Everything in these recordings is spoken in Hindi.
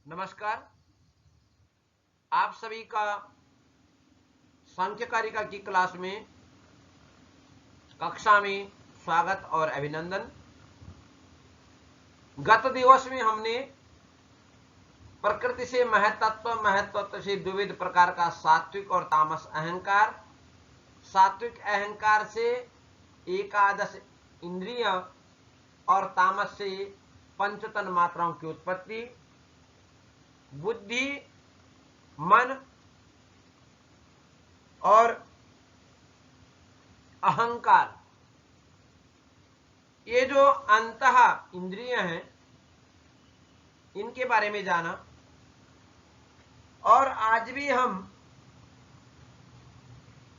नमस्कार। आप सभी का सांख्य कारिका की क्लास में कक्षा में स्वागत और अभिनंदन। गत दिवस में हमने प्रकृति से महत्तत्व से द्विविध प्रकार का सात्विक और तामस अहंकार, सात्विक अहंकार से एकादश इंद्रिय और तामस से पंचतन मात्राओं की उत्पत्ति, बुद्धि, मन और अहंकार, ये जो अंतः इंद्रिय हैं इनके बारे में जाना। और आज भी हम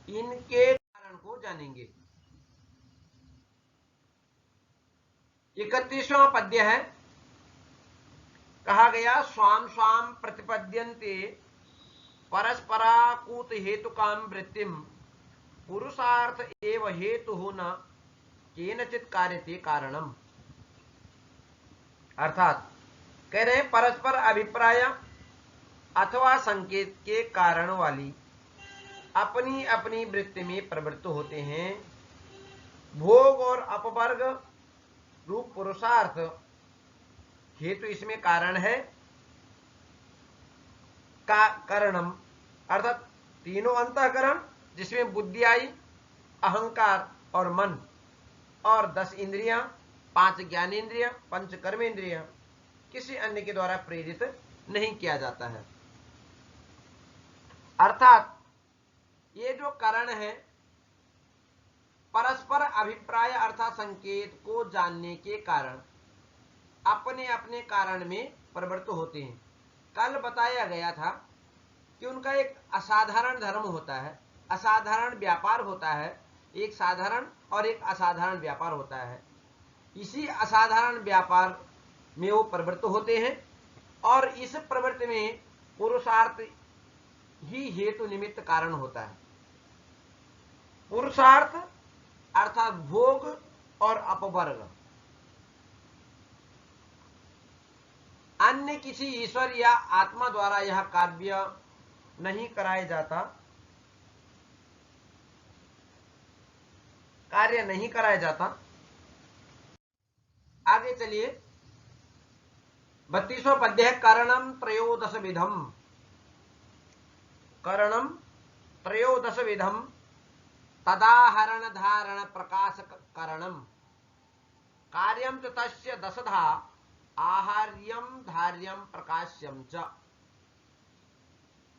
इनके कारण को जानेंगे। 31वां पद्य है, कहा गया स्वाम स्वाम प्रतिपद्यन्ते परस्पराकूत हेतुकाम वृत्तिम पुरुषार्थ एव हेतु न केनचित कार्यते कारणम। अर्थात कह रहे हैं परस्पर अभिप्राय अथवा संकेत के कारण वाली अपनी अपनी वृत्ति में प्रवृत्त होते हैं। भोग और अपवर्ग रूप पुरुषार्थ हेतु इसमें कारण है। का कारणम अर्थात तीनों अंतःकरण जिसमें बुद्धि आई, अहंकार और मन, और 10 इंद्रियां, 5 ज्ञानेन्द्रिय, 5 कर्मेंद्रिय किसी अन्य के द्वारा प्रेरित नहीं किया जाता है। अर्थात ये जो कारण है परस्पर अभिप्राय अर्थात संकेत को जानने के कारण अपने अपने कारण में प्रवृत्त होते हैं। कल बताया गया था कि उनका एक असाधारण धर्म होता है, असाधारण व्यापार होता है। एक साधारण और एक असाधारण व्यापार होता है। इसी असाधारण व्यापार में वो प्रवृत्त होते हैं और इस प्रवृत्ति में पुरुषार्थ ही हेतु निमित्त कारण होता है। पुरुषार्थ अर्थात भोग और अपवर्ग अन्य किसी ईश्वर या आत्मा द्वारा यह कार्य नहीं कराया जाता, कार्य नहीं कराया जाता। आगे चलिए, 32वां पद्य है करणम त्रयोदश विधम। करणम त्रयोदश विधम तदाहरण धारण प्रकाश करणम कार्यम च तस्य दशधा आहार्यम धार्यम प्रकाश्यम च।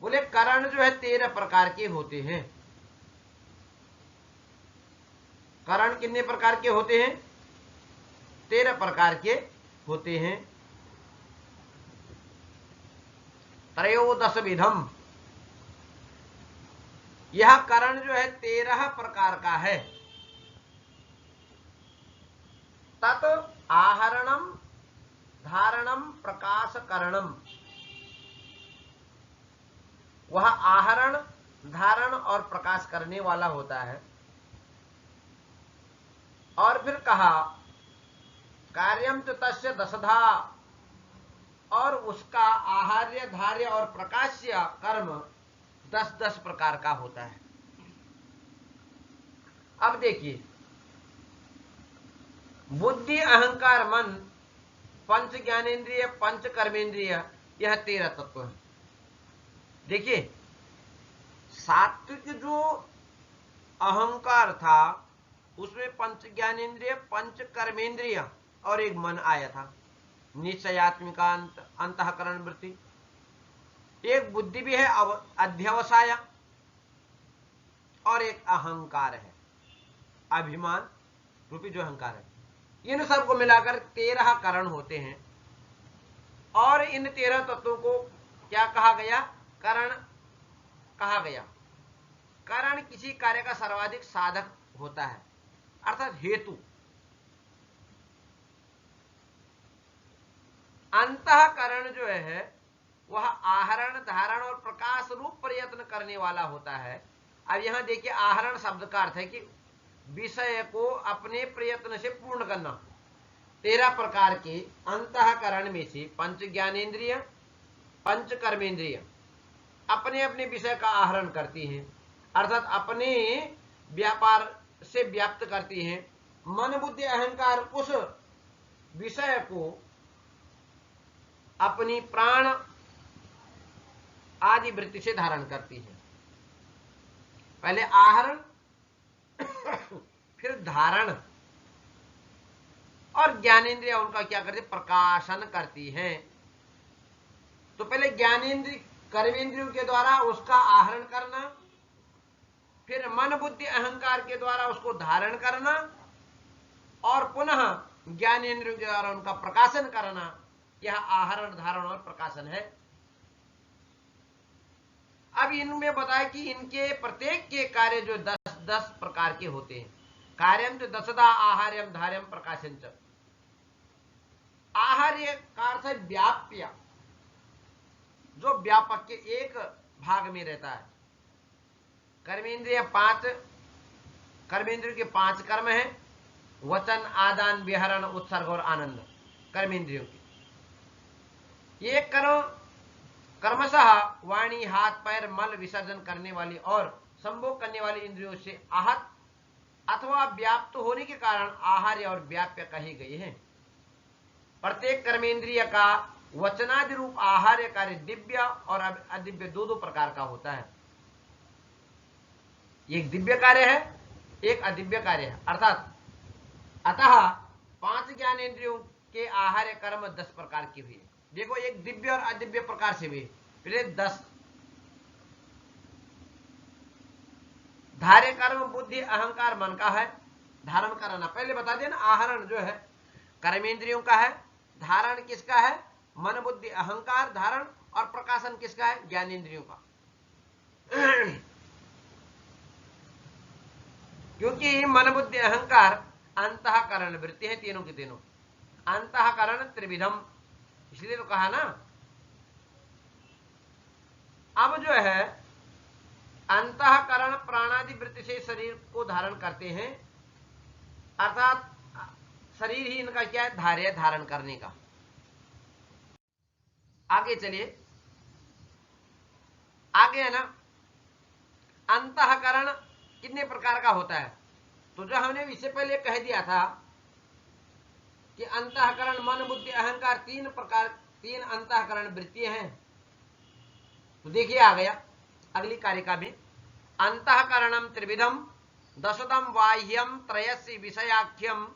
बोले करण जो है 13 प्रकार के होते हैं। करण कितने प्रकार के होते हैं? 13 प्रकार के होते हैं। त्रयोदश विधम, यह करण जो है 13 प्रकार का है। तत् आहरणम धारणम प्रकाश करणम, वह आहरण, धारण और प्रकाश करने वाला होता है। और फिर कहा कार्यम च तस्य दशधा, और उसका आहार्य, धार्य और प्रकाश्य कर्म 10-10 प्रकार का होता है। अब देखिए, बुद्धि, अहंकार, मन, 5 ज्ञानेन्द्रिय, 5 कर्मेंद्रिय, यह 13 तत्व है। देखिए, सात्विक जो अहंकार था उसमें 5 ज्ञानेन्द्रिय, 5 कर्मेंद्रिय और एक मन आया था, निश्चयात्मिका अंतःकरण वृत्ति। एक बुद्धि भी है अध्यवसाय, और एक अहंकार है, अभिमान रूपी जो अहंकार है। इन सबको मिलाकर 13 करण होते हैं। और इन 13 तत्वों को क्या कहा गया? करण कहा गया। करण किसी कार्य का सर्वाधिक साधक होता है, अर्थात हेतु। अंतःकरण जो है वह आहरण, धारण और प्रकाश रूप प्रयत्न करने वाला होता है। अब यहां देखिए, आहरण शब्द का अर्थ है कि विषय को अपने प्रयत्न से पूर्ण करना। 13 प्रकार के अंतःकरण में से 5 ज्ञानेन्द्रिय, पंच कर्मेंद्रिय अपने अपने विषय का आहरण करती हैं, अर्थात अपने व्यापार से व्याप्त करती हैं। मन बुद्धि अहंकार उस विषय को अपनी प्राण आदि वृत्ति से धारण करती है। पहले आहरण, फिर धारण, और ज्ञानेंद्रिय उनका क्या करती, प्रकाशन करती हैं। तो पहले ज्ञानेंद्रिय कर्मेंद्रियों के द्वारा उसका आहरण करना, फिर मन बुद्धि अहंकार के द्वारा उसको धारण करना, और पुनः ज्ञानेंद्रियों के द्वारा उनका प्रकाशन करना। यह आहरण, धारण और प्रकाशन है। अब इनमें बताया कि इनके प्रत्येक के कार्य जो 10 प्रकार के होते हैं। कार्यम तो 10दा आहार्यम धार्यम प्रकाशन च। आहार्य का अर्थ है व्याप्य, जो व्यापक के एक भाग में रहता है। कर्मेंद्रिय 5, कर्मेंद्रियों के 5 कर्म हैं, वचन, आदान, विहरण, उत्सर्ग और आनंद। कर्मेंद्रियों के ये कर्मशः वाणी, हाथ, पैर, मल विसर्जन करने वाली और संभोग करने वाली इंद्रियों से आहत अथवा व्याप्त होने के कारण आहार्य और व्याप्य कहे गए हैं। प्रत्येक कर्मेंद्रिय का वचनादि रूप आहार्य कार्य दिव्य और अदिव्य दो प्रकार का होता है। एक दिव्य कार्य है, एक अदिव्य कार्य है। अर्थात अतः 5 ज्ञानेंद्रियों के आहार्य कर्म 10 प्रकार के हुए। देखो, एक दिव्य और अदिव्य प्रकार से हुए, फिर 10 धार्य कर्म बुद्धि अहंकार मन का है, धारण कराना। पहले बता देना, आहरण जो है कर्मेंद्रियों का है, धारण किसका है, मन बुद्धि अहंकार धारण, और प्रकाशन किसका है, ज्ञानेंद्रियों का। क्योंकि मन बुद्धि अहंकार अंतःकरण वृत्ति है, तीनों के तीनों। अंतःकरण त्रिविधम, इसलिए तो कहा ना। अब जो है अंतःकरण प्राणादि वृत्ति से शरीर को धारण करते हैं, अर्थात शरीर ही इनका क्या है, धार्य, धारण करने का। आगे चलिए, आगे है ना, अंतःकरण कितने प्रकार का होता है। तो जो हमने इससे पहले कह दिया था कि अंतःकरण मन बुद्धि अहंकार 3 अंतःकरण वृत्तियां हैं। तो देखिए आ गया अगली कारिका में, अंतःकरणम त्रिविधम दशदम बाह्यम त्रयस्य विषयाख्यम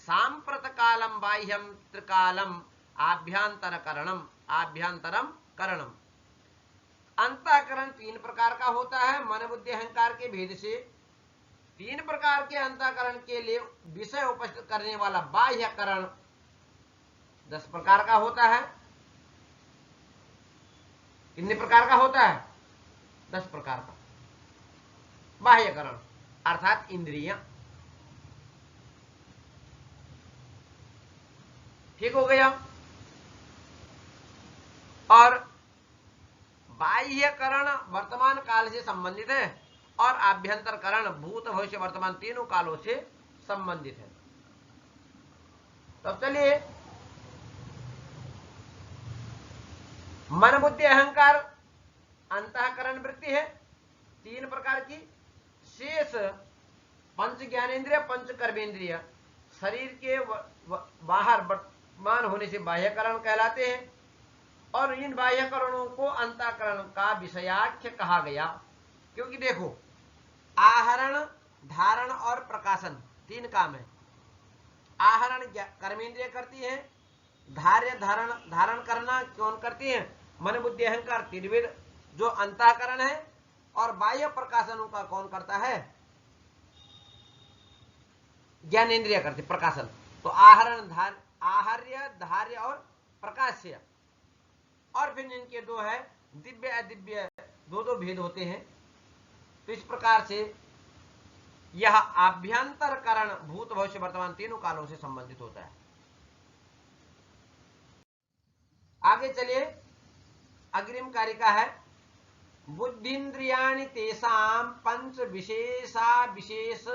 सांप्रत कालम बाह्यम त्रिकालम आभ्यंतरकरणम करणम। अंतःकरण 3 प्रकार का होता है। मन बुद्धि अहंकार के भेद से 3 प्रकार के अंतःकरण के लिए विषय उपस्थित करने वाला बाह्यकरण 10 प्रकार का होता है। कितने प्रकार का होता है, 10 प्रकार का। बाह्यकरण अर्थात इंद्रियां। ठीक हो गया। और बाह्यकरण वर्तमान काल से संबंधित है, और आभ्यंतरकरण भूत भविष्य वर्तमान तीनों कालों से संबंधित है। तो चलिए, मन बुद्धि अहंकार अंतःकरण वृत्ति है 3 प्रकार की। शेष पंच ज्ञानेंद्रिय, पंच कर्मेंद्रिय शरीर के बाहर वर्तमान होने से बाह्यकरण कहलाते हैं, और इन बाह्यकरणों को अंतःकरण का विषयाख्य कहा गया। क्योंकि देखो, आहरण, धारण और प्रकाशन 3 काम है। आहरण कर्मेंद्रिय करती है, धार्य धारण करना कौन करती है, मन बुद्धि अहंकार त्रिविध जो अंतःकरण है, और बाह्य प्रकाशनों का कौन करता है, ज्ञानेंद्रिय करती प्रकाशन। तो आहरण, आहार्य, धार्य और प्रकाश्य। और फिर इनके 2 है दिव्य अदिव्य, 2 भेद होते हैं। तो इस प्रकार से यह आभ्यंतरकरण भूत भविष्य वर्तमान तीनों कालों से संबंधित होता है। आगे चलिए, अग्रिम कारिका है, बुद्धिन्द्रियाणि तेषां पंच विशेषा विशेष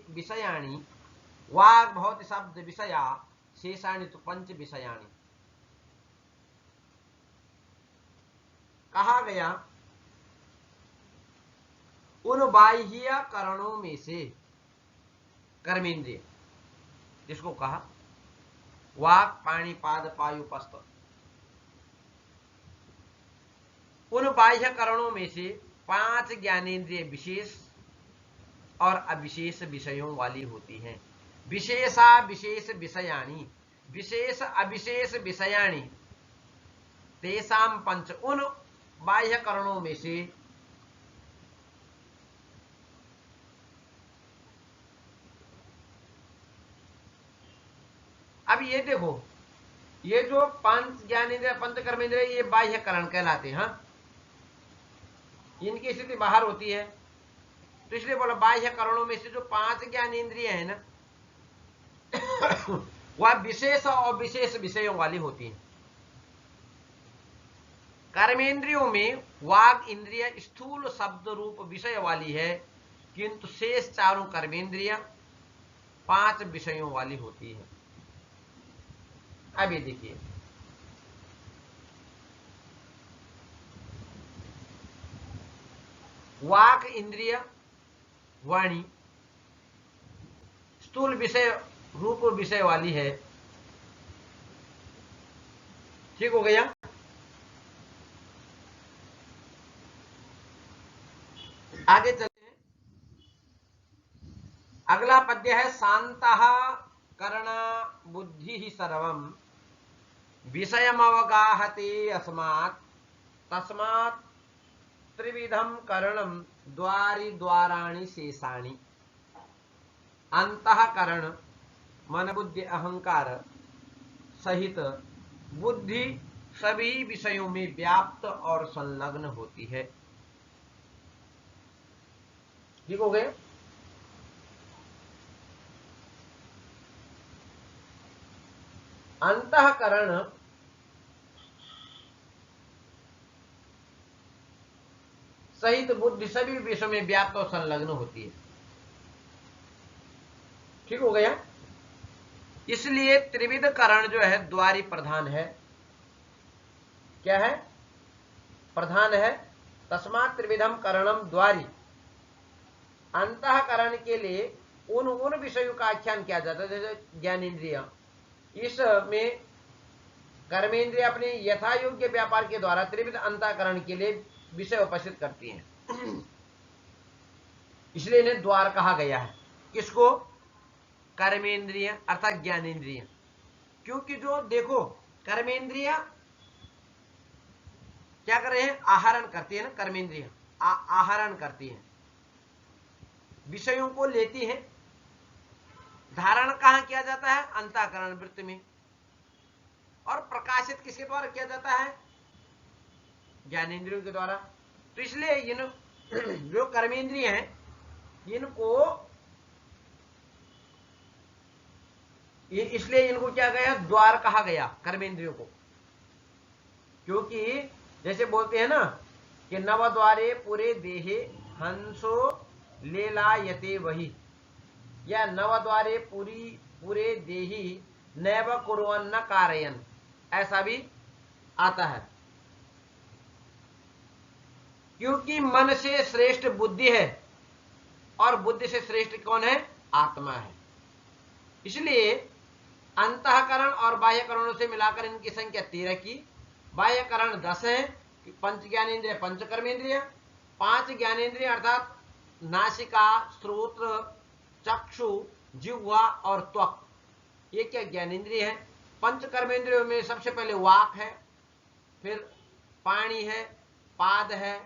विषयाणि वाग् भवति शब्द विषया शेषाणि तो पंच विषयाणि। गया उन बाह्य करणों में से कर्मेंद्रिय, जिसको कहा वाक, पाणी, पाद, पायु, पस्त, उन बाह्य करणों में से 5 ज्ञानेंद्रिय विशेष और अविशेष विषयों वाली होती हैं। विशेषा विशेष विषयाणी, विशेष अविशेष विषयाणी तेषाम पंच, उन बाह्य करणों में से अब ये देखो, ये जो 5 ज्ञानेंद्रिय, पंच कर्मेंद्रिय, ये बाह्य करण कहलाते हैं। हाँ, इनकी स्थिति बाहर होती है, तो इसलिए बोला बाह्य करणों में से जो 5 ज्ञानेंद्रिय है ना वह विशेष और विशेष विषयों वाली होती है। कर्मेंद्रियों में वाग इंद्रिय स्थूल शब्द रूप विषय वाली है, किंतु शेष चारों कर्मेंद्रिय 5 विषयों वाली होती है। अब ये देखिए, वाक इंद्रिय वाणी स्थूल विषय रूप विषय वाली है। ठीक हो गया। आगे चलते हैं। अगला पद्य है शांतः करणा बुद्धि ही सर्वम विषयमवगाहते अस्मात् तस्मात् त्रिविधम करणम द्वारि द्वाराणि शेषाणि। अंतःकरण मन बुद्धि अहंकार सहित बुद्धि सभी विषयों में व्याप्त और संलग्न होती है। ठीक हो गए। अंतःकरण सहित बुद्धि सभी विषयों में व्याप्त और संलग्न होती है। ठीक हो गया। इसलिए त्रिविध करण जो है द्वारी प्रधान है। क्या है? प्रधान है। तस्मात् त्रिविधम करणम द्वारी। अंतःकरण के लिए उन विषयों का आख्यान किया जाता है, जैसे ज्ञानेन्द्रिय, इसमें कर्मेंद्रिय अपने यथा योग्य व्यापार के द्वारा त्रिविध अंतःकरण के लिए विषय उपस्थित करती हैं। इसलिए इन्हें द्वार कहा गया है। किसको? कर्मेंद्रिय अर्थात ज्ञानेन्द्रिय। क्योंकि जो देखो कर्मेंद्रिय क्या कर रहे हैं? आहरण करती है ना। कर्मेंद्रिय आहरण करती है, विषयों को लेती है। धारण कहां किया जाता है? अंतःकरण वृत्ति में। और प्रकाशित किसके द्वारा किया जाता है? ज्ञानेंद्रियों के द्वारा। तो इसलिए इन जो कर्मेंद्रिय हैं इसलिए इनको क्या गया? द्वार कहा गया कर्मेंद्रियों को। क्योंकि जैसे बोलते हैं ना कि नव द्वारे पूरे देहे हंसो लेलायते वही, या नव द्वारे पूरे देही नैव कुर्वन्न कारयन, ऐसा भी आता है। क्योंकि मन से श्रेष्ठ बुद्धि है और बुद्धि से श्रेष्ठ कौन है? आत्मा है। इसलिए अंतःकरण और बाह्यकरणों से मिलाकर इनकी संख्या 13 की। बाह्यकरण 10 है, पंच ज्ञानेन्द्रिय, पंच कर्मेंद्रिय। 5 ज्ञानेन्द्रिय अर्थात नासिका, श्रोत्र, चक्षु, जिह्वा और त्वक, ये क्या ज्ञानेन्द्रिय है। पंच कर्मेंद्रियों में सबसे पहले वाक है, फिर पाणी है, पाद है,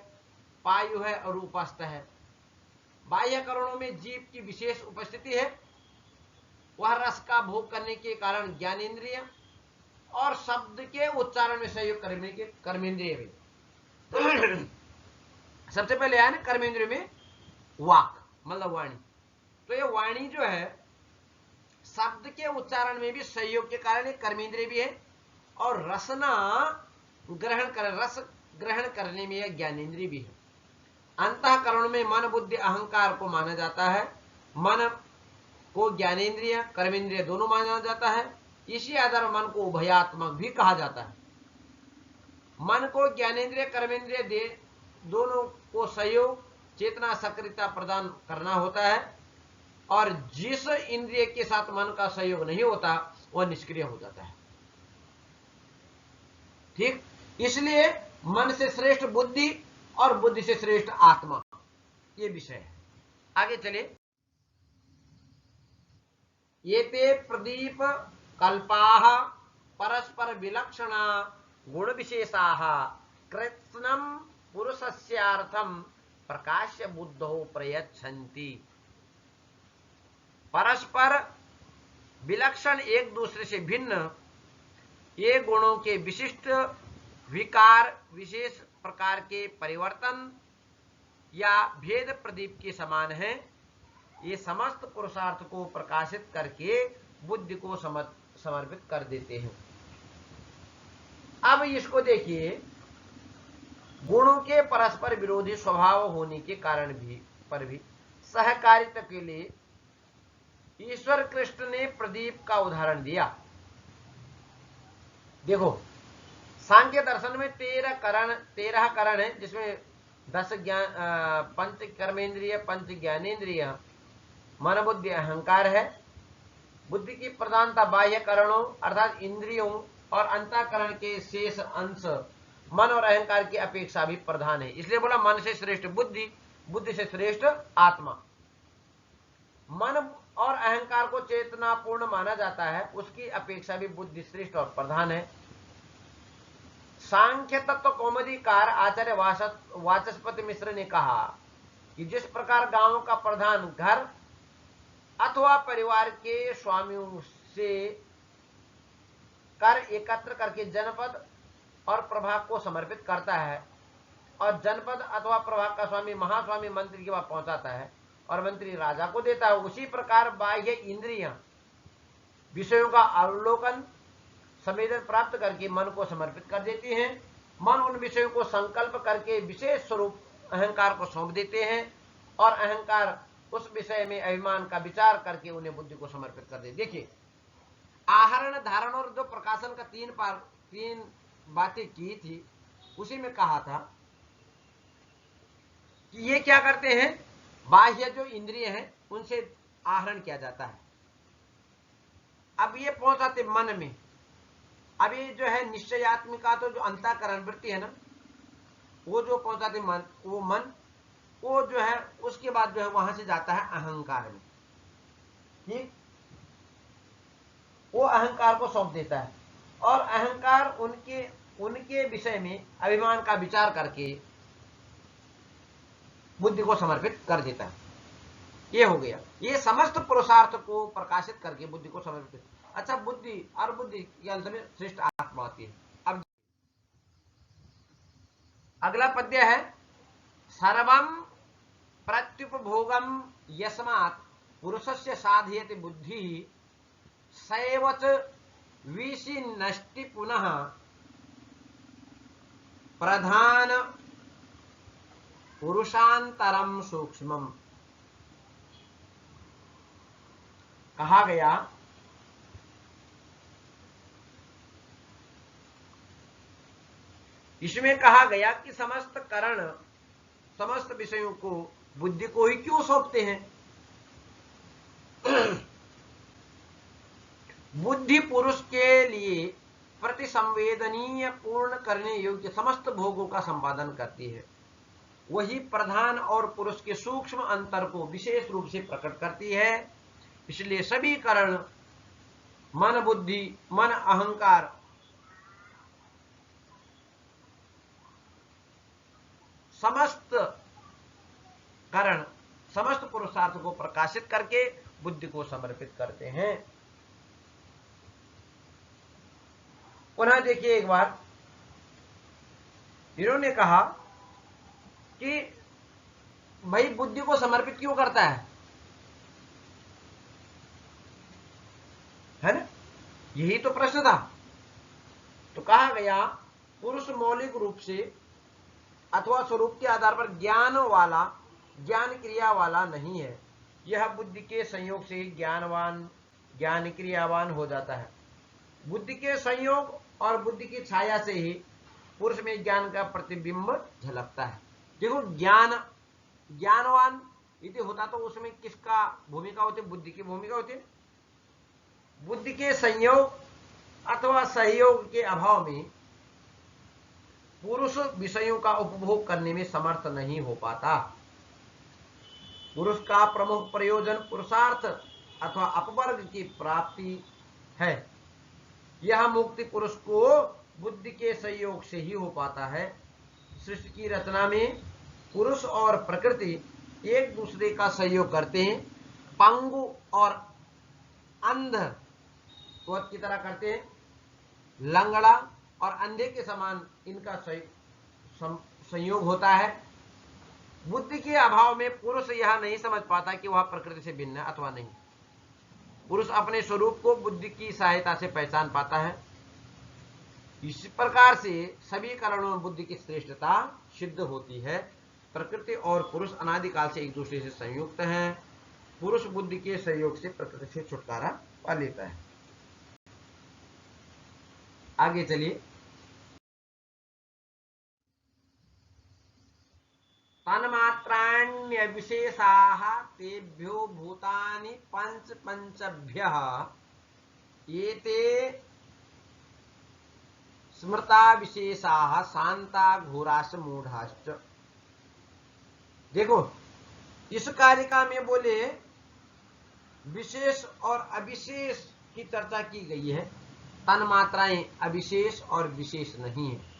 पायु है और उपस्थ है। बाह्यकरणों में जीव की विशेष उपस्थिति है। वह रस का भोग करने के कारण ज्ञानेन्द्रिय और शब्द के उच्चारण में सहयोग करने के कर्मेंद्रिय भी। सबसे पहले आया ना कर्मेंद्रिय में वाक, मतलब वाणी। तो ये वाणी जो है शब्द के उच्चारण में भी सहयोग के कारण एक कर्मेंद्रिय भी है, और रसना रस ग्रहण करने में यह ज्ञानेन्द्रिय भी है। अंतःकरण में मन बुद्धि अहंकार को माना जाता है। मन को ज्ञानेन्द्रिय कर्मेंद्रिय दोनों माना जाता है। इसी आधार मन को उभयात्मक भी कहा जाता है। मन को ज्ञानेंद्रिय कर्मेंद्रिय दे दोनों को सहयोग चेतना सक्रियता प्रदान करना होता है, और जिस इंद्रिय के साथ मन का सहयोग नहीं होता वह निष्क्रिय हो जाता है। ठीक, इसलिए मन से श्रेष्ठ बुद्धि और बुद्धि से श्रेष्ठ आत्मा, ये विषय है। आगे चले। ये ते प्रदीप कल्पाः परस्पर विलक्षणा गुण विशेषाः कृत्स्नम पुरुषस्यार्थम प्रकाश्य बुद्धौ प्रयच्छन्ति। परस्पर विलक्षण एक दूसरे से भिन्न ये गुणों के विशिष्ट विकार विशेष प्रकार के परिवर्तन या भेद प्रदीप के समान है। ये समस्त पुरुषार्थ को प्रकाशित करके बुद्धि को समर्पित कर देते हैं। अब इसको देखिए, गुणों के परस्पर विरोधी स्वभाव होने के कारण पर भी सहकारिता के लिए ईश्वर कृष्ण ने प्रदीप का उदाहरण दिया। देखो, सांख्य दर्शन में 13 करण है, जिसमें 10 पंच कर्मेंद्रिय, पंच ज्ञानेन्द्रिय, मन बुद्धि अहंकार है। बुद्धि की प्रधानता बाह्य करणों अर्थात इंद्रियों और अंतःकरण के शेष अंश मन और अहंकार की अपेक्षा भी प्रधान है। इसलिए बोला मन से श्रेष्ठ बुद्धि, बुद्धि से श्रेष्ठ आत्मा। मन और अहंकार को चेतनापूर्ण माना जाता है, उसकी अपेक्षा भी बुद्धि श्रेष्ठ और प्रधान है। सांख्य तत्व कौमुदीकार आचार्य वाचस्पति मिश्र ने कहा कि जिस प्रकार गांव का प्रधान घर अथवा परिवार के स्वामियों से कर एकत्र करके जनपद और प्रभाग को समर्पित करता है, और जनपद अथवा प्रभाग का स्वामी महास्वामी मंत्री के पास पहुंचाता है और मंत्री राजा को देता है, उसी प्रकार बाह्य इंद्रियां विषयों का अवलोकन संवेदन प्राप्त करके मन को समर्पित कर देती हैं। मन उन विषयों को संकल्प करके विशेष स्वरूप अहंकार को सौंप देते हैं, और अहंकार उस विषय में अभिमान का विचार करके उन्हें बुद्धि को समर्पित कर देते। देखिए, आहरण धारण और जो प्रकाशन का 3 बातें की थी, उसी में कहा था कि ये क्या करते हैं, बाह्य जो इंद्रिय हैं उनसे आहरण किया जाता है। अब ये पहुंचाते मन में। अब ये जो है निश्चयात्मिका, तो जो अंतःकरण वृत्ति है ना, वो जो पहुंचाते मन, वो जो है उसके बाद जो है वहां से जाता है अहंकार में। ठीक, वो अहंकार को सौंप देता है, और अहंकार उनके विषय में अभिमान का विचार करके बुद्धि को समर्पित कर देता है। ये हो गया, ये समस्त पुरुषार्थ को प्रकाशित करके बुद्धि को समर्पित। अच्छा, बुद्धि और बुद्धि के अंत में श्रेष्ठ आत्मा आती है। अब अगला पद्य है, सर्वम प्रत्युपभोगम यस्मात् पुरुषस्य साधयति बुद्धि सैवच विशिनष्टि पुनः प्रधान पुरुषांतरम सूक्ष्मम। कहा गया इसमें कहा गया कि समस्त करण समस्त विषयों को बुद्धि को ही क्यों सौंपते हैं। बुद्धि पुरुष के लिए प्रतिसंवेदनीय पूर्ण करने योग्य समस्त भोगों का संपादन करती है। वही प्रधान और पुरुष के सूक्ष्म अंतर को विशेष रूप से प्रकट करती है। इसलिए सभी करण मन बुद्धि मन अहंकार समस्त करण समस्त पुरुषार्थ को प्रकाशित करके बुद्धि को समर्पित करते हैं। पुनः देखिए एक बार, इन्होंने कहा कि भाई बुद्धि को समर्पित क्यों करता है ना, यही तो प्रश्न था। तो कहा गया पुरुष मौलिक रूप से अथवा स्वरूप के आधार पर ज्ञान क्रिया वाला नहीं है। यह बुद्धि के संयोग से ज्ञान क्रियावान हो जाता है। बुद्धि के संयोग और बुद्धि की छाया से ही पुरुष में ज्ञान का प्रतिबिंब झलकता है। देखो ज्ञानवान यदि होता तो उसमें किसका भूमिका होती? बुद्धि की भूमिका होती। बुद्धि के संयोग अथवा सहयोग के अभाव में पुरुष विषयों का उपभोग करने में समर्थ नहीं हो पाता। पुरुष का प्रमुख प्रयोजन पुरुषार्थ अथवा अपवर्ग की प्राप्ति है। यह मुक्ति पुरुष को बुद्धि के संयोग से ही हो पाता है। सृष्टि की रचना में पुरुष और प्रकृति एक दूसरे का सहयोग करते हैं। पंगु और अंध की तरह करते हैं, लंगड़ा और अंधे के समान इनका संयोग होता है। बुद्धि के अभाव में पुरुष यह नहीं समझ पाता कि वह प्रकृति से भिन्न है अथवा नहीं। पुरुष अपने स्वरूप को बुद्धि की सहायता से पहचान पाता है। इस प्रकार से सभी कारणों में बुद्धि की श्रेष्ठता सिद्ध होती है। प्रकृति और पुरुष अनादिकाल से एक दूसरे से संयुक्त हैं। पुरुष बुद्धि के सहयोग से प्रकृति से छुटकारा पा लेता है। आगे चलिए। तन्मात्राण्यविशेषाः तेभ्यो भूतानि पंच पंचभ्यः एते स्मृता विशेषाः शांता घोराश्च मूढ़ाश्च। देखो इस कारिका में बोले विशेष और अविशेष की चर्चा की गई है। तन्मात्राएं अविशेष और विशेष नहीं है।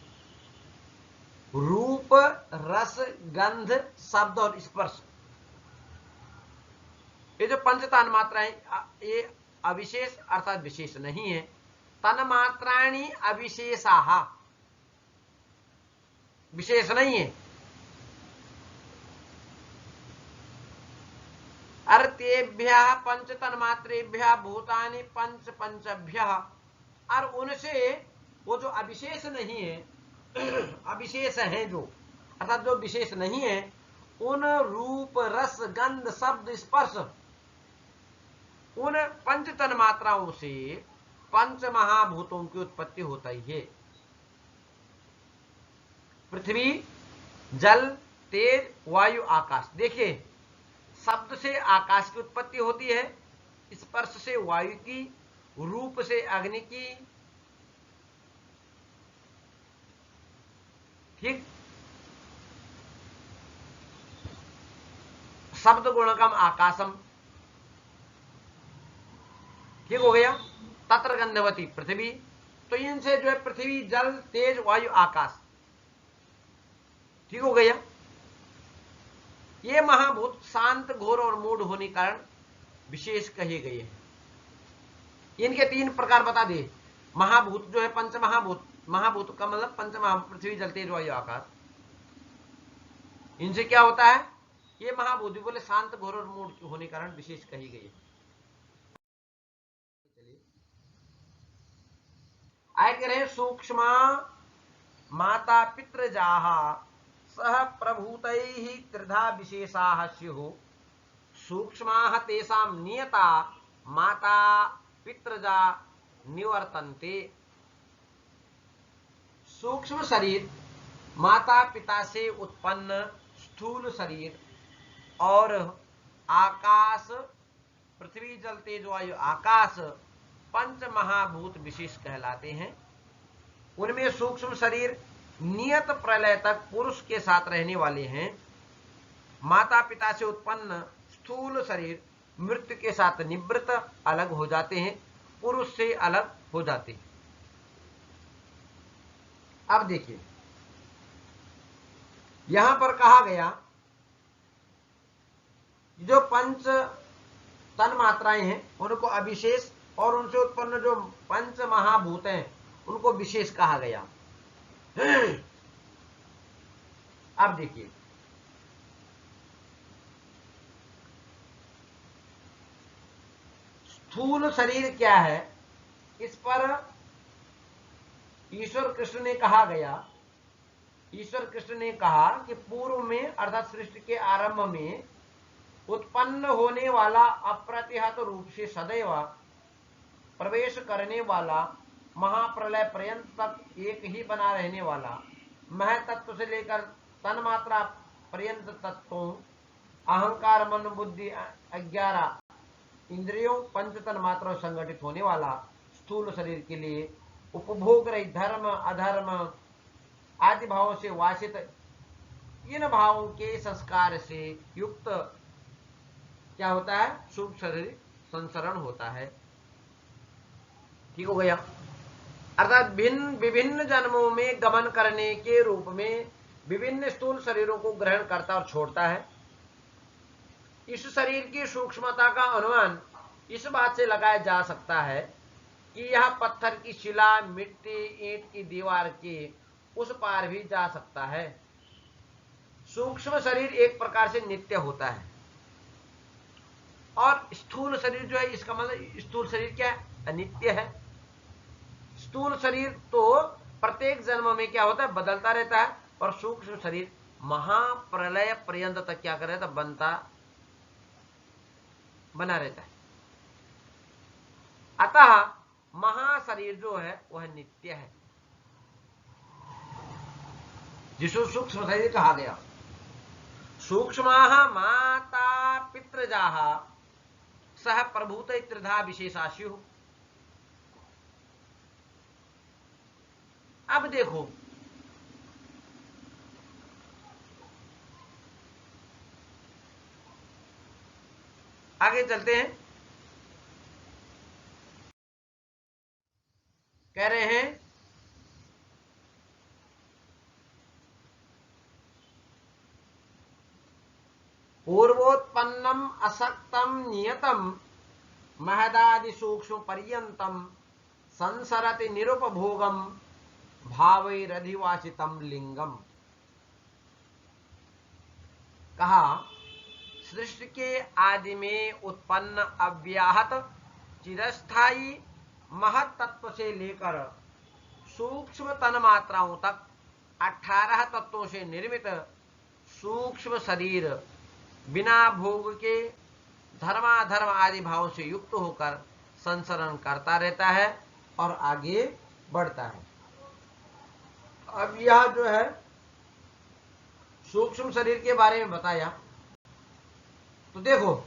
रूप, रस, गंध, शब्द और स्पर्श, ये जो पंच तन्मात्राएं ये अविशेष अर्थात विशेष नहीं है। तन्मात्राणि अविशेषाः, विशेष नहीं है। अर्तेभ्यः पंच तन्मात्रेभ्यः भूतानि पंच पंचभ्यः, और उनसे वो जो अविशेष नहीं है, अविशेष है जो अर्थात जो विशेष नहीं है, उन रूप, रस, गंध, शब्द, स्पर्श, उन पंच तन्मात्राओं से पंच महाभूतों की उत्पत्ति होता ही है। पृथ्वी, जल, तेज, वायु, आकाश। देखिए शब्द से आकाश की उत्पत्ति होती है, स्पर्श से वायु की, रूप से अग्नि की, ठीक, शब्द गुणकम आकाशम, ठीक हो गया। तत्र गंधवती पृथ्वी, तो इनसे जो है पृथ्वी, जल, तेज, वायु, आकाश, ठीक हो गया। ये महाभूत शांत, घोर और मूढ़ होने के कारण विशेष कहे गए हैं। इनके तीन प्रकार बता दिए। महाभूत जो है पंच महाभूत, महाभूत का मतलब पंच महाभूत पृथ्वी, जल, तेज, वायु, आकाश। इनसे क्या होता है? ये महाभूत बोले शांत, घोर और मूढ़ होने के कारण विशेष कही गई है। आगे कह रहे सूक्ष्म माता पितृजाः सह प्रभूतैः त्रिधा विशेषाः स्युः। सूक्ष्माः तेषां नियता माता पितृजा निवर्तन्ते। सूक्ष्म शरीर माता पिता से उत्पन्न स्थूल शरीर और आकाश, पृथ्वी, जल, तेज, वायु, आकाश पंच महाभूत विशेष कहलाते हैं। उनमें सूक्ष्म शरीर नियत प्रलय तक पुरुष के साथ रहने वाले हैं। माता पिता से उत्पन्न स्थूल शरीर मृत्यु के साथ निवृत्त अलग हो जाते हैं, पुरुष से अलग हो जाते हैं। अब देखिए यहां पर कहा गया जो पंच तन्मात्राएं हैं उनको अविशेष और उनसे उत्पन्न जो पंच महाभूत हैं उनको विशेष कहा गया। अब देखिए स्थूल शरीर क्या है, इस पर ईश्वर कृष्ण ने कहा गया। ईश्वर कृष्ण ने कहा कि पूर्व में अर्थात सृष्टि के आरंभ में उत्पन्न होने वाला अप्रतिहत रूप से सदैव प्रवेश करने वाला महाप्रलय पर्यंत तक एक ही बना रहने वाला महतत्व से लेकर तन्मात्रा पर्यंत तत्वों, अहंकार, मन, बुद्धि, 11 इंद्रियों, पंच तन्मात्रा संगठित होने वाला स्थूल शरीर के लिए उपभोग रहित धर्म अधर्म आदि भावों से वासित, इन भावों के संस्कार से युक्त क्या होता है? सूक्ष्म शरीर संसरण होता है। ठीक हो गया? अर्थात विभिन्न जन्मों में गमन करने के रूप में विभिन्न स्थूल शरीरों को ग्रहण करता और छोड़ता है। इस शरीर की सूक्ष्मता का अनुमान इस बात से लगाया जा सकता है कि यह पत्थर की शिला, मिट्टी, ईंट की दीवार के उस पार भी जा सकता है। सूक्ष्म शरीर एक प्रकार से नित्य होता है और स्थूल शरीर जो है, इसका मतलब स्थूल शरीर क्या है? अनित्य है। स्थूल शरीर तो प्रत्येक जन्म में क्या होता है? बदलता रहता है। और सूक्ष्म शरीर महाप्रलय पर्यंत तक क्या कर रहता? बना रहता है। अतः महाशरीर जो है वह नित्य है, जिसको सूक्ष्म शरीर कहा गया। सूक्ष्माः माता पितृजाः सह प्रभूत त्रिधा विशेषास्युः। अब देखो, आगे चलते हैं। कह रहे हैं पूर्वोत्पन्नम असक्तम नियतम महदादि सूक्ष्म पर्यंतम संसरति निरुपभोगम भावैरधिवासितम लिंगम। कहा, सृष्टि के आदि में उत्पन्न अव्याहत चिरस्थायी महत तत्व से लेकर सूक्ष्म तन्मात्राओं तक 18 तत्वों से निर्मित सूक्ष्म शरीर बिना भोग के धर्माधर्म आदि भावों से युक्त होकर संसरण करता रहता है और आगे बढ़ता है। अब यह जो है सूक्ष्म शरीर के बारे में बताया, तो देखो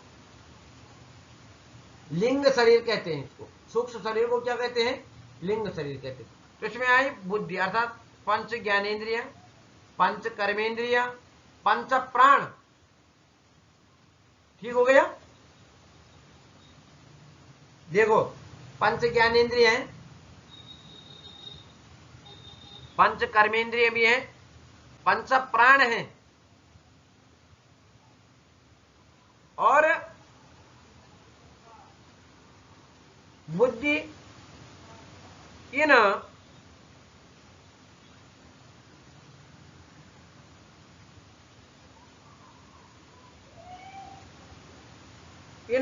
लिंग शरीर कहते हैं इसको। सूक्ष्म शरीर को क्या कहते हैं? लिंग शरीर कहते हैं। तो इसमें आई बुद्धि अर्थात पंच ज्ञानेन्द्रिय, पंच कर्मेंद्रिय, पंच प्राण। ठीक हो गया? देखो, पंच ज्ञानेन्द्रिय है, पंच कर्मेंद्रिय भी है, पंच प्राण है और बुद्धि। इन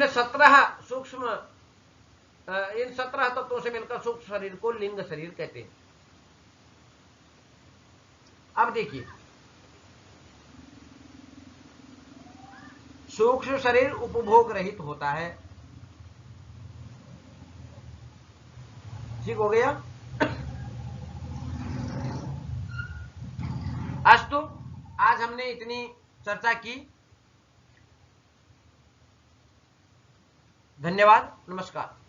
17 सूक्ष्म इन 17 तत्वों से मिलकर सूक्ष्म शरीर को लिंग शरीर कहते हैं। अब देखिए, सूक्ष्म शरीर उपभोग रहित होता है। ठीक हो गया? अस्तु, आज हमने इतनी चर्चा की। धन्यवाद, नमस्कार।